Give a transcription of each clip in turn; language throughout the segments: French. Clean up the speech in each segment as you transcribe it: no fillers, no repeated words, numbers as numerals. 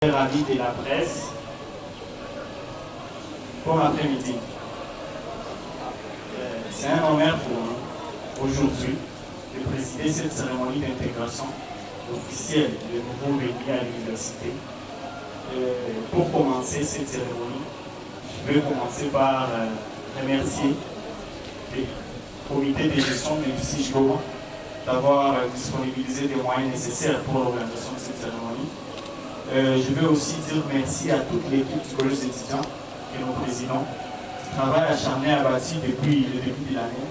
Amis de la presse, bon après-midi. C'est un honneur pour nous aujourd'hui de présider cette cérémonie d'intégration officielle de nouveaux venus à l'université. Pour commencer cette cérémonie, je vais commencer par remercier le comité de gestion de l'UCIJ Goma d'avoir disponibilisé des moyens nécessaires pour l'organisation de cette cérémonie. Je veux aussi dire merci à toute l'équipe du collège d'étudiants et nos présidents. Ce travail acharné a bâti depuis le début de l'année,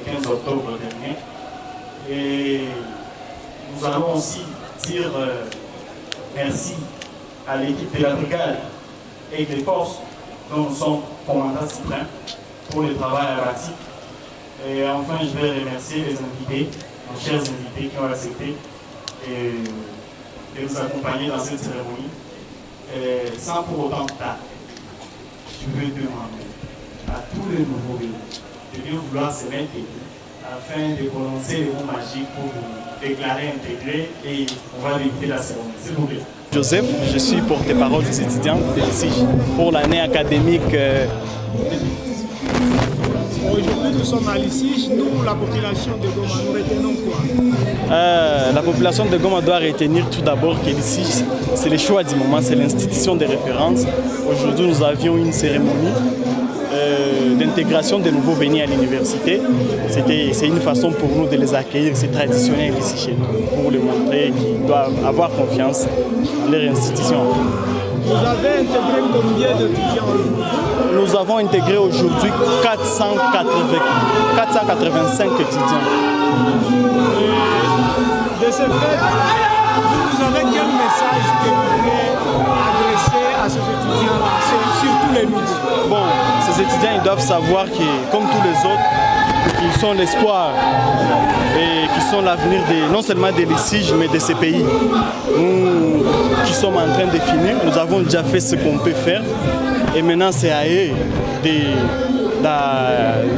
le 15 octobre dernier. Et nous allons aussi dire merci à l'équipe de la brigade et des forces dont nous sommes commandants suprêmes pour le travail abattu. Et enfin, je vais remercier les invités, nos chers invités qui ont accepté de nous accompagner dans cette cérémonie, sans pour autant tarder. Je veux demander à tous les nouveaux venus de bien vouloir se mettre afin de prononcer les mots magiques pour vous déclarer intégré et on va débuter la cérémonie. S'il vous plaît. Joseph, je suis porte-parole des étudiants de l'ICIJ pour l'année académique. Aujourd'hui, nous sommes à l'ICIJ. Nous, la population de Goma, nous retenons quoi? La population de Goma doit retenir tout d'abord que l'ICIJ, c'est le choix du moment, c'est l'institution de référence. Aujourd'hui, nous avions une cérémonie d'intégration des nouveaux venus à l'université. C'est une façon pour nous de les accueillir, c'est traditionnel ici chez nous, pour leur montrer qu'ils doivent avoir confiance en leur institution. Vous avez intégré combien d'étudiants aujourd'hui? Nous avons intégré aujourd'hui 485 étudiants. De ce fait, vous avez quel message que vous voulez adresser à ces étudiants-là, surtout les nouveaux? Bon, ces étudiants ils doivent savoir que, comme tous les autres, ils sont l'espoir et qui sont l'avenir non seulement de l'ICIJ, mais de ces pays. Nous qui sommes en train de finir, nous avons déjà fait ce qu'on peut faire et maintenant c'est à eux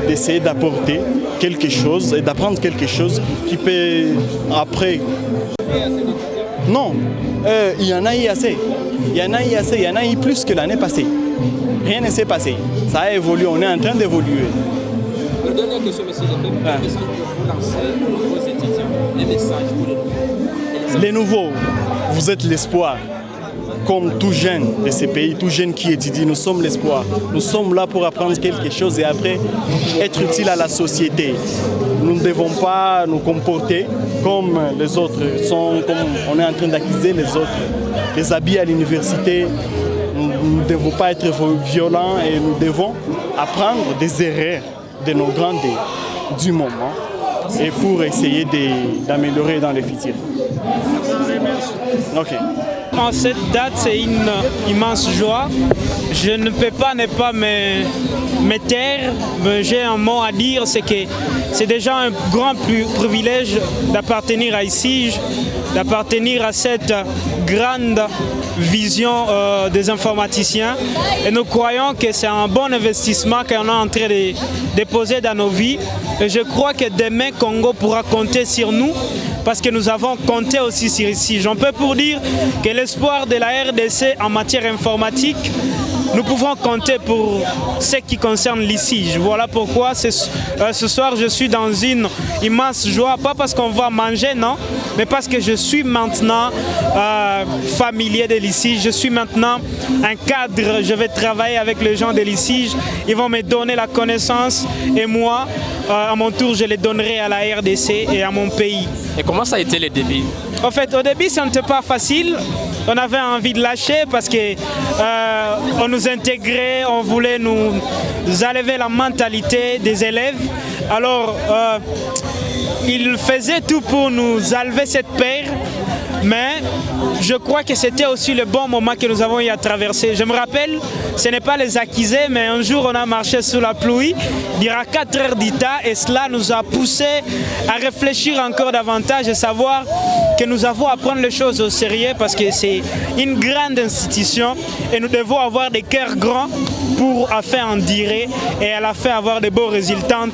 d'essayer d'apporter quelque chose et d'apprendre quelque chose qui peut après... Non, il y en a eu assez. Il y en a eu assez, il y en a eu plus que l'année passée. Rien ne s'est passé. Ça a évolué, on est en train d'évoluer. La dernière question, monsieur le Président, quel message pour vous lancer aux étudiants? Les messages pour les nouveaux? Les nouveaux, vous êtes l'espoir. Comme tout jeune de ces pays, tout jeune qui étudie, nous sommes l'espoir. Nous sommes là pour apprendre quelque chose et après être utile à la société. Nous ne devons pas nous comporter comme les autres, comme on est en train d'accuser les autres. Les habits à l'université, nous ne devons pas être violents et nous devons apprendre des erreurs de nos grands du moment et pour essayer d'améliorer dans le futur. Ok. En cette date, c'est une immense joie. Je ne peux pas ne pas me taire. J'ai un mot à dire, c'est que c'est déjà un grand privilège d'appartenir à ICIJ, d'appartenir à cette grande vision des informaticiens. Et nous croyons que c'est un bon investissement qu'on est en train de déposer dans nos vies. Et je crois que demain, Congo pourra compter sur nous parce que nous avons compté aussi sur ICIJ. On peut pour dire que l'espoir de la RDC en matière informatique, nous pouvons compter pour ce qui concerne l'ICIJ. Voilà pourquoi ce soir je suis dans une immense joie, pas parce qu'on va manger, non, mais parce que je suis maintenant familier de l'ICIJ, je suis maintenant un cadre, je vais travailler avec les gens de l'ICIJ, ils vont me donner la connaissance et moi, à mon tour, je les donnerai à la RDC et à mon pays. Et comment ça a été le début? En fait, au début, ce n'était pas facile. On avait envie de lâcher parce qu'on nous intégrait, on voulait nous enlever la mentalité des élèves. Alors, ils faisaient tout pour nous enlever cette peur. Mais je crois que c'était aussi le bon moment que nous avons eu à traverser. Je me rappelle, ce n'est pas les accusés, mais un jour on a marché sous la pluie, il y aura 4 heures d'état et cela nous a poussé à réfléchir encore davantage et savoir que nous avons à prendre les choses au sérieux parce que c'est une grande institution et nous devons avoir des cœurs grands a fait en durer et elle a fait avoir de beaux résultats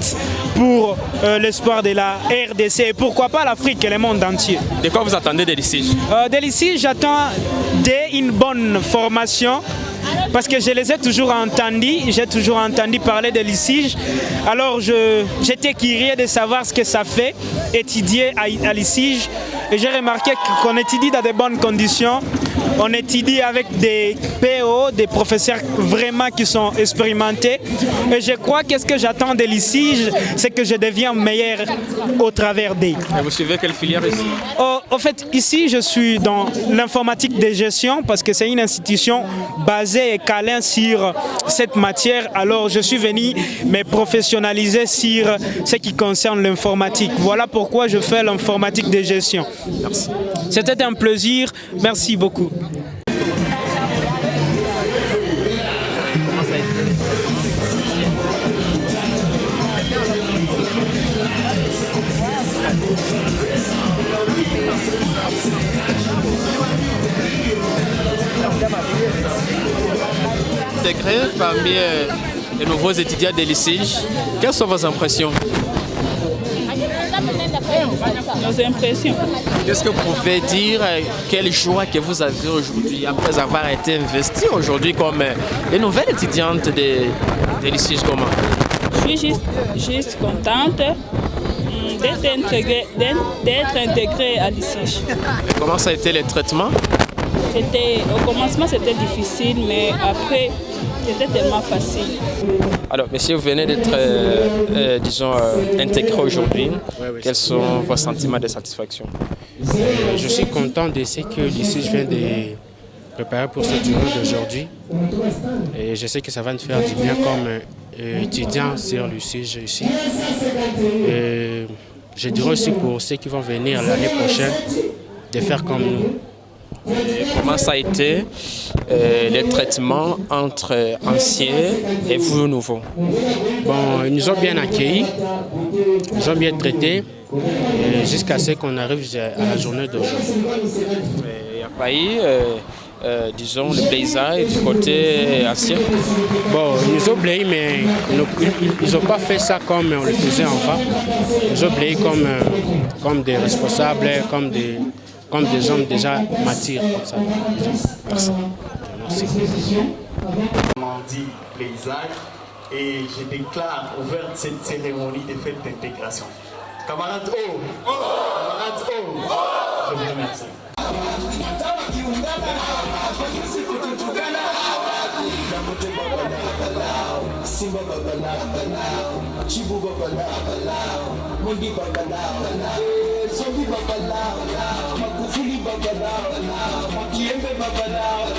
pour l'espoir de la RDC et pourquoi pas l'Afrique et le monde entier. De quoi vous attendez des litiges? Des litiges, j'attends une bonne formation. Parce que je les ai toujours entendus, j'ai toujours entendu parler de litiges. Alors j'étais curieux de savoir ce que ça fait, étudier à litiges. Et j'ai remarqué qu'on étudie dans de bonnes conditions. On étudie avec des PO, des professeurs vraiment qui sont expérimentés. Et je crois que ce que j'attends des litiges, c'est que je deviens meilleur au travers d'eux. Et vous suivez quelle filière ici? En fait, ici, je suis dans l'informatique de gestion parce que c'est une institution basée et calée sur cette matière. Alors, je suis venu me professionnaliser sur ce qui concerne l'informatique. Voilà pourquoi je fais l'informatique de gestion. Merci. C'était un plaisir. Merci beaucoup. Intégré parmi les nouveaux étudiants des lycées, quelles sont vos impressions? Nos impressions. Qu'est-ce que vous pouvez dire, quelle joie que vous avez aujourd'hui après avoir été investi aujourd'hui comme les nouvelles étudiantes des lycées communs? Je suis juste contente d'être intégrée à l'ICIJ. Comment ça a été le traitement? Au commencement, c'était difficile, mais après, c'était tellement facile. Alors, monsieur, vous venez d'être, intégré aujourd'hui. Quels sont vos sentiments de satisfaction? Je suis content de ce que l'ICIJ vient de préparer pour cette journée d'aujourd'hui. Et je sais que ça va nous faire du bien comme étudiants sur l'ICIJ ici. Et je dirais aussi pour ceux qui vont venir l'année prochaine de faire comme nous. Et comment ça a été le traitement entre anciens et vous nouveaux? Bon, ils nous ont bien accueillis, ils nous ont bien traités jusqu'à ce qu'on arrive à la journée d'aujourd'hui. Il n'y a pas eu, disons, le paysage du côté ancien? Bon, ils nous ont oubliés, mais ils n'ont pas fait ça comme on le faisait avant. Ils nous ont oubliés comme des responsables, comme des hommes déjà matures comme ça. Merci. Merci. On dit paysage et je déclare ouverte cette cérémonie de fête d'intégration. Camarades O! Camarades O! Je vous remercie. Simba babalao, Chibu babalao, Mundi babalao, Zombie babalao, Magufuli babalao, Makiembe babalao.